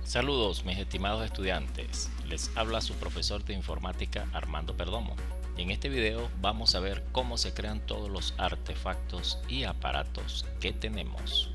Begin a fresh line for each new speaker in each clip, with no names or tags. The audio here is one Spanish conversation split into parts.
Saludos mis estimados estudiantes, les habla su profesor de informática Armando Perdomo y en este video vamos a ver cómo se crean todos los artefactos y aparatos que tenemos.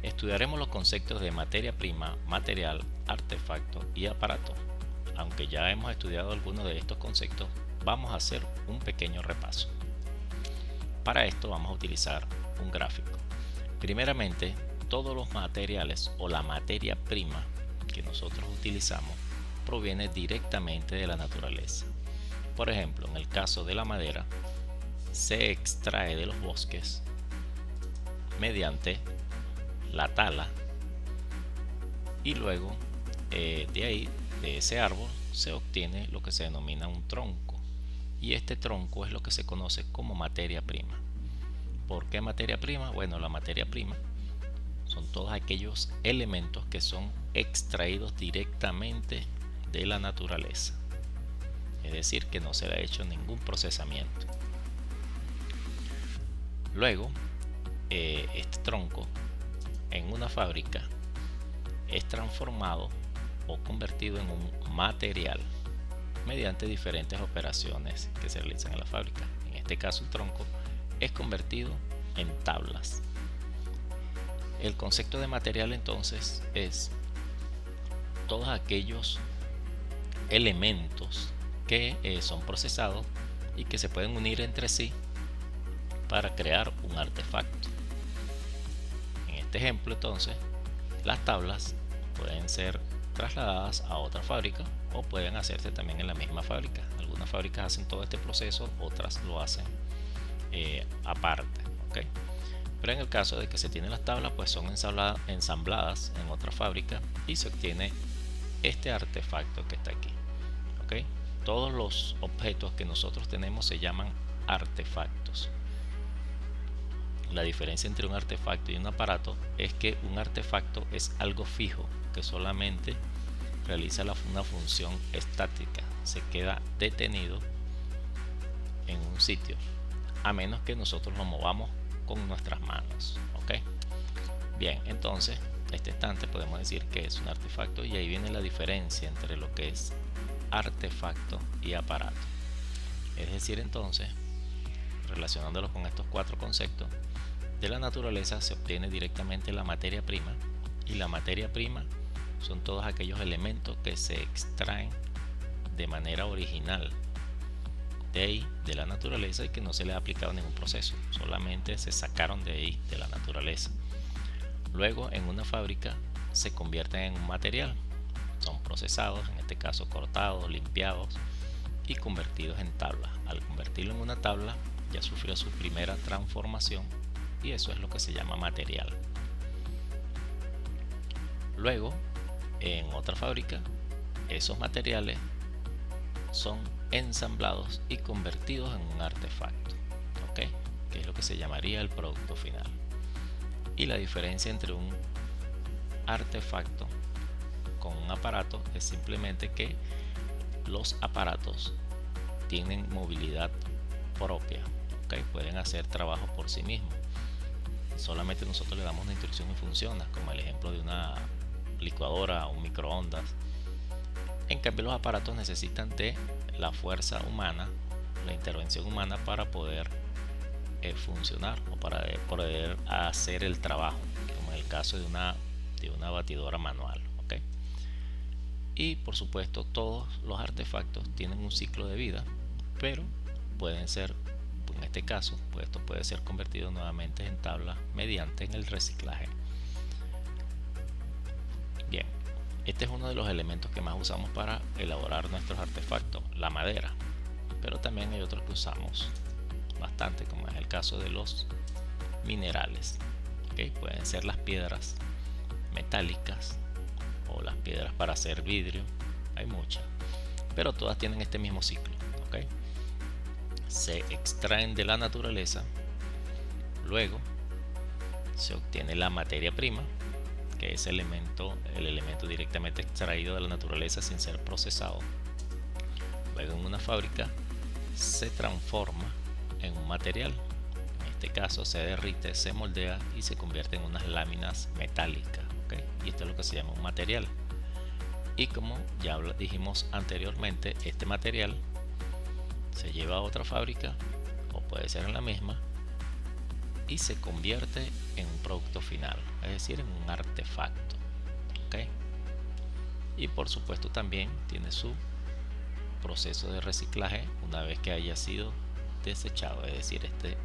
Estudiaremos los conceptos de materia prima, material, artefacto y aparato. Aunque ya hemos estudiado algunos de estos conceptos, vamos a hacer un pequeño repaso. Para esto vamos a utilizar un gráfico. Primeramente, todos los materiales o la materia prima que nosotros utilizamos proviene directamente de la naturaleza. Por ejemplo, en el caso de la madera, se extrae de los bosques mediante la tala y luego de ahí, de ese árbol, se obtiene lo que se denomina un tronco y este tronco es lo que se conoce como materia prima. ¿Por qué materia prima? Bueno, la materia prima son todos aquellos elementos que son extraídos directamente de la naturaleza, es decir, que no se le ha hecho ningún procesamiento. Luego, este tronco en una fábrica es transformado o convertido en un material mediante diferentes operaciones que se realizan en la fábrica. En este caso, el tronco es convertido en tablas. El concepto de material entonces es todos aquellos elementos que son procesados y que se pueden unir entre sí para crear un artefacto. En este ejemplo entonces, las tablas pueden ser trasladadas a otra fábrica o pueden hacerse también en la misma fábrica. Algunas fábricas hacen todo este proceso, otras lo hacen aparte, ¿okay? Pero en el caso de que se tienen las tablas, pues son ensambladas en otra fábrica y se obtiene este artefacto que está aquí, ¿okay? Todos los objetos que nosotros tenemos se llaman artefactos. La diferencia entre un artefacto y un aparato es que un artefacto es algo fijo que solamente realiza una función estática, se queda detenido en un sitio a menos que nosotros lo movamos con nuestras manos, ¿ok? Bien, entonces este estante podemos decir que es un artefacto y ahí viene la diferencia entre lo que es artefacto y aparato. Es decir, entonces, relacionándolo con estos cuatro conceptos, de la naturaleza se obtiene directamente la materia prima y la materia prima son todos aquellos elementos que se extraen de manera original de ahí, de la naturaleza, y que no se le ha aplicado ningún proceso, solamente se sacaron de ahí, de la naturaleza. Luego en una fábrica se convierten en un material, son procesados, en este caso cortados, limpiados y convertidos en tabla. Al convertirlo en una tabla ya sufrió su primera transformación y eso es lo que se llama material. Luego en otra fábrica esos materiales son ensamblados y convertidos en un artefacto, ¿ok? Que es lo que se llamaría el producto final. Y la diferencia entre un artefacto con un aparato es simplemente que los aparatos tienen movilidad propia, ¿ok? Pueden hacer trabajo por sí mismos. Solamente nosotros le damos una instrucción y funciona, como el ejemplo de una licuadora o un microondas. En cambio, los aparatos necesitan de la fuerza humana, la intervención humana para poder funcionar o para poder hacer el trabajo, como en el caso de una batidora manual, ¿okay? Y por supuesto todos los artefactos tienen un ciclo de vida, pero pueden ser, en este caso, pues esto puede ser convertido nuevamente en tabla mediante el reciclaje. Bien, este es uno de los elementos que más usamos para elaborar nuestros artefactos, la madera, pero también hay otros que usamos bastante, como es el caso de los minerales, ¿okay? Pueden ser las piedras metálicas o las piedras para hacer vidrio, hay muchas, pero todas tienen este mismo ciclo, ¿okay? Se extraen de la naturaleza, luego se obtiene la materia prima, que es el elemento directamente extraído de la naturaleza sin ser procesado. Luego en una fábrica se transforma en un material, en este caso se derrite, se moldea y se convierte en unas láminas metálicas, ¿okay? Y esto es lo que se llama un material. Y como ya dijimos anteriormente, este material se lleva a otra fábrica o puede ser en la misma y se convierte en un producto final, es decir, en un artefacto, ¿okay? Y por supuesto también tiene su proceso de reciclaje una vez que haya sido desechado, es decir, este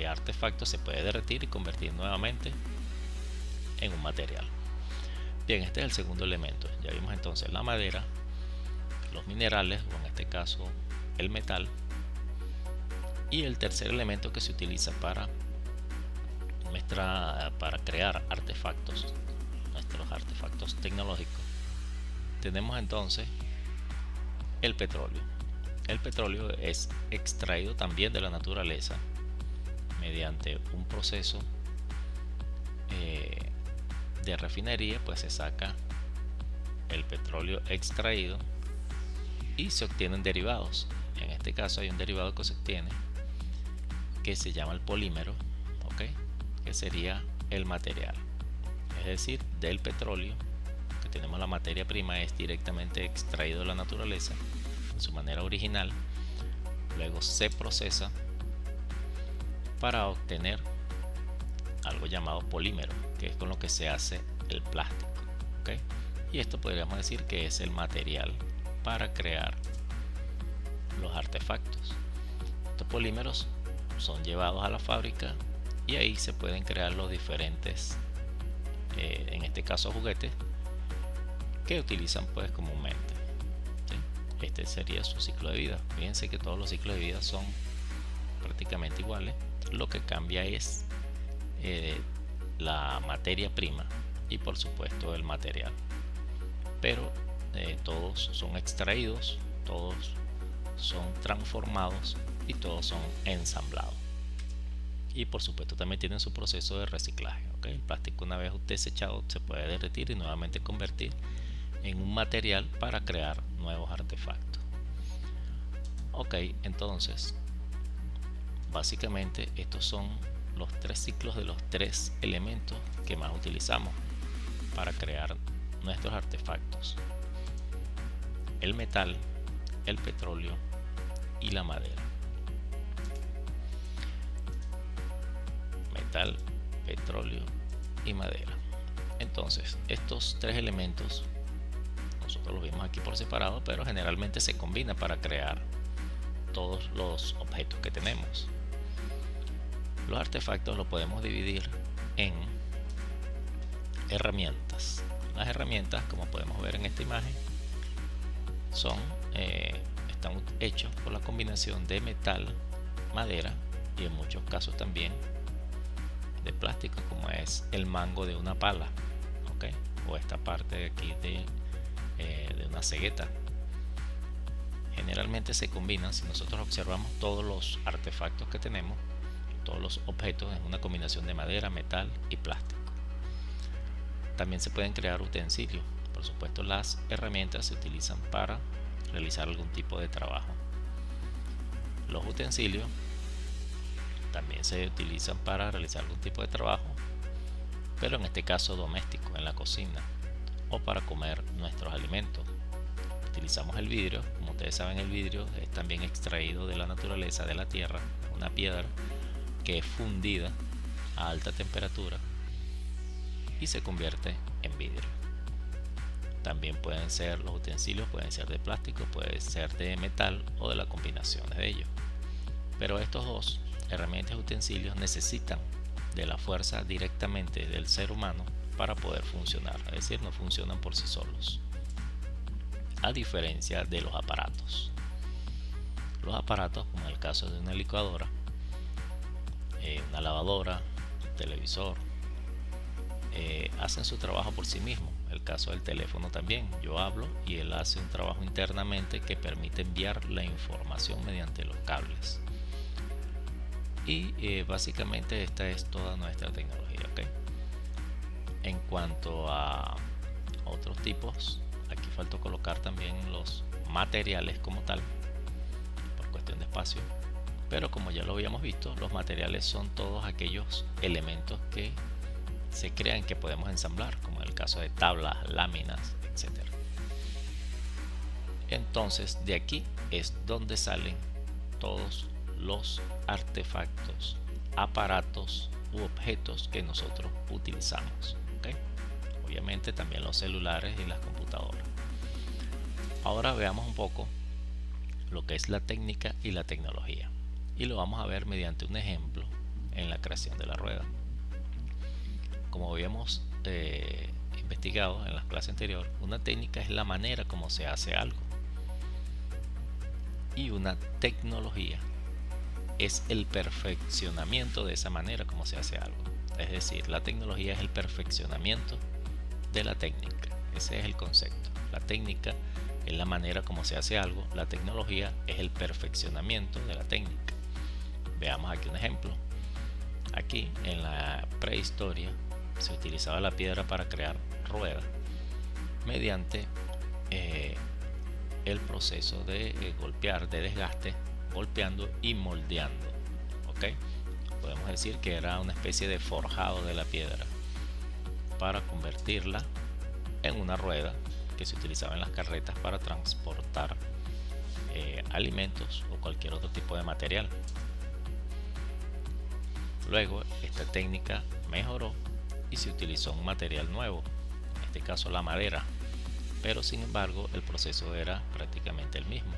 artefacto se puede derretir y convertir nuevamente en un material. Bien, este es el segundo elemento. Ya vimos entonces la madera, los minerales, o en este caso el metal, y el tercer elemento que se utiliza para crear artefactos, nuestros artefactos tecnológicos. Tenemos entonces el petróleo. El petróleo es extraído también de la naturaleza mediante un proceso de refinería, pues se saca el petróleo extraído y se obtienen derivados. En este caso hay un derivado que se obtiene que se llama el polímero, ¿okay? Que sería el material, es decir, del petróleo que tenemos la materia prima es directamente extraído de la naturaleza en su manera original, luego se procesa para obtener algo llamado polímero, que es con lo que se hace el plástico, ¿okay? Y esto podríamos decir que es el material para crear los artefactos. Estos polímeros son llevados a la fábrica y ahí se pueden crear los diferentes, en este caso juguetes, que utilizan pues comúnmente, ¿sí? Este sería su ciclo de vida. Fíjense que todos los ciclos de vida son prácticamente iguales, lo que cambia es la materia prima y por supuesto el material, pero todos son extraídos, todos son transformados y todos son ensamblados, y por supuesto también tienen su proceso de reciclaje, ¿okay? El plástico, una vez desechado, se puede derretir y nuevamente convertir en un material para crear nuevos artefactos. Ok, entonces básicamente estos son los tres ciclos de los tres elementos que más utilizamos para crear nuestros artefactos: el metal, el petróleo y la madera. Metal, petróleo y madera. Entonces estos tres elementos nosotros los vimos aquí por separado, pero generalmente se combina para crear todos los objetos que tenemos. Los artefactos los podemos dividir en herramientas. Las herramientas, como podemos ver en esta imagen, están hechos por la combinación de metal, madera y en muchos casos también de plástico, como es el mango de una pala, ¿okay? O esta parte de aquí de una cegueta. Generalmente se combinan. Si nosotros observamos todos los artefactos que tenemos, todos los objetos, es una combinación de madera, metal y plástico. También se pueden crear utensilios. Por supuesto, las herramientas se utilizan para realizar algún tipo de trabajo. Los utensilios también se utilizan para realizar algún tipo de trabajo, pero en este caso doméstico, en la cocina o para comer nuestros alimentos. Utilizamos el vidrio. Como ustedes saben, el vidrio es también extraído de la naturaleza, de la tierra, una piedra que es fundida a alta temperatura y se convierte en vidrio. También pueden ser los utensilios, pueden ser de plástico, pueden ser de metal o de las combinaciones de ellos. Pero estos dos, herramientas y utensilios, necesitan de la fuerza directamente del ser humano para poder funcionar, es decir, no funcionan por sí solos, a diferencia de los aparatos. Los aparatos, como en el caso de una licuadora, una lavadora, un televisor, hacen su trabajo por sí mismos. El caso del teléfono también, yo hablo y él hace un trabajo internamente que permite enviar la información mediante los cables. Y básicamente esta es toda nuestra tecnología, ¿okay? En cuanto a otros tipos, aquí faltó colocar también los materiales como tal, por cuestión de espacio. pero como ya lo habíamos visto, los materiales son todos aquellos elementos que se crean que podemos ensamblar, como en el caso de tablas, láminas, etc. Entonces de aquí es donde salen todos los artefactos, aparatos u objetos que nosotros utilizamos, ¿okay? Obviamente también los celulares y las computadoras. Ahora veamos un poco lo que es la técnica y la tecnología, y lo vamos a ver mediante un ejemplo en la creación de la rueda. Como habíamos investigado en las clases anteriores, una técnica es la manera como se hace algo, y una tecnología es el perfeccionamiento de esa manera como se hace algo. Es decir, la tecnología es el perfeccionamiento de la técnica. Ese es el concepto. La técnica es la manera como se hace algo, la tecnología es el perfeccionamiento de la técnica. Veamos aquí un ejemplo. Aquí en la prehistoria se utilizaba la piedra para crear ruedas mediante el proceso de golpear, de desgaste, golpeando y moldeando. ¿Okay? Podemos decir que era una especie de forjado de la piedra para convertirla en una rueda que se utilizaba en las carretas para transportar alimentos o cualquier otro tipo de material. Luego esta técnica mejoró y se utilizó un material nuevo, en este caso la madera, pero sin embargo el proceso era prácticamente el mismo: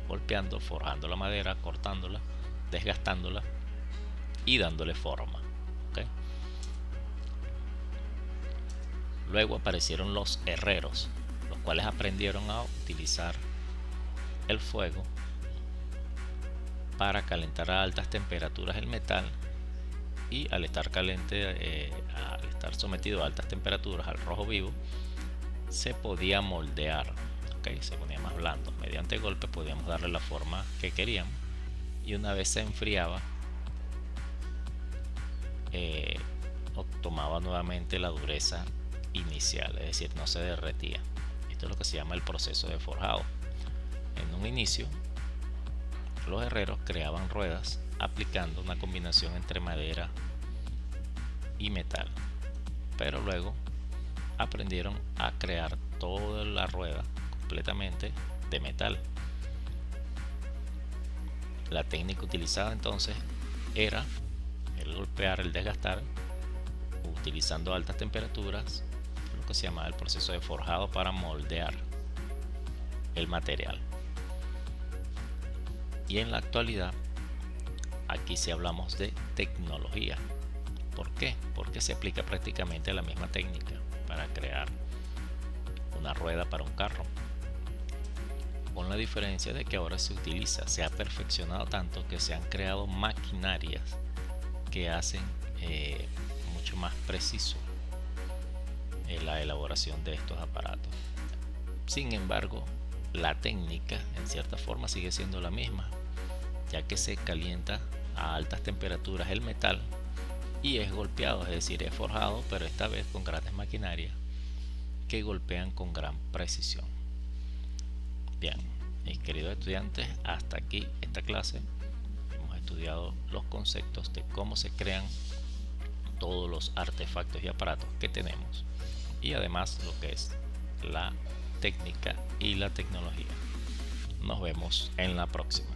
golpeando, forjando la madera, cortándola, desgastándola y dándole forma. ¿Okay? Luego aparecieron los herreros, los cuales aprendieron a utilizar el fuego para calentar a altas temperaturas el metal, y al estar caliente, al estar sometido a altas temperaturas, al rojo vivo, se podía moldear. ¿Okay? Se ponía más blando. Mediante golpes podíamos darle la forma que queríamos, y una vez se enfriaba, tomaba nuevamente la dureza inicial, es decir, no se derretía. Esto es lo que se llama el proceso de forjado. En un inicio, los herreros creaban ruedas aplicando una combinación entre madera y metal, pero luego aprendieron a crear toda la rueda completamente de metal. La técnica utilizada entonces era el golpear, el desgastar, utilizando altas temperaturas, lo que se llama el proceso de forjado para moldear el material. Y en la actualidad, aquí sí hablamos de tecnología. ¿Por qué? Porque se aplica prácticamente la misma técnica para crear una rueda para un carro, con la diferencia de que ahora se ha perfeccionado tanto que se han creado maquinarias que hacen mucho más preciso la elaboración de estos aparatos. Sin embargo, la técnica en cierta forma sigue siendo la misma, ya que se calienta a altas temperaturas el metal y es golpeado, es decir, es forjado, pero esta vez con grandes maquinarias que golpean con gran precisión. Bien, mis queridos estudiantes, hasta aquí esta clase. Hemos estudiado los conceptos de cómo se crean todos los artefactos y aparatos que tenemos, y además lo que es la técnica y la tecnología. Nos vemos en la próxima.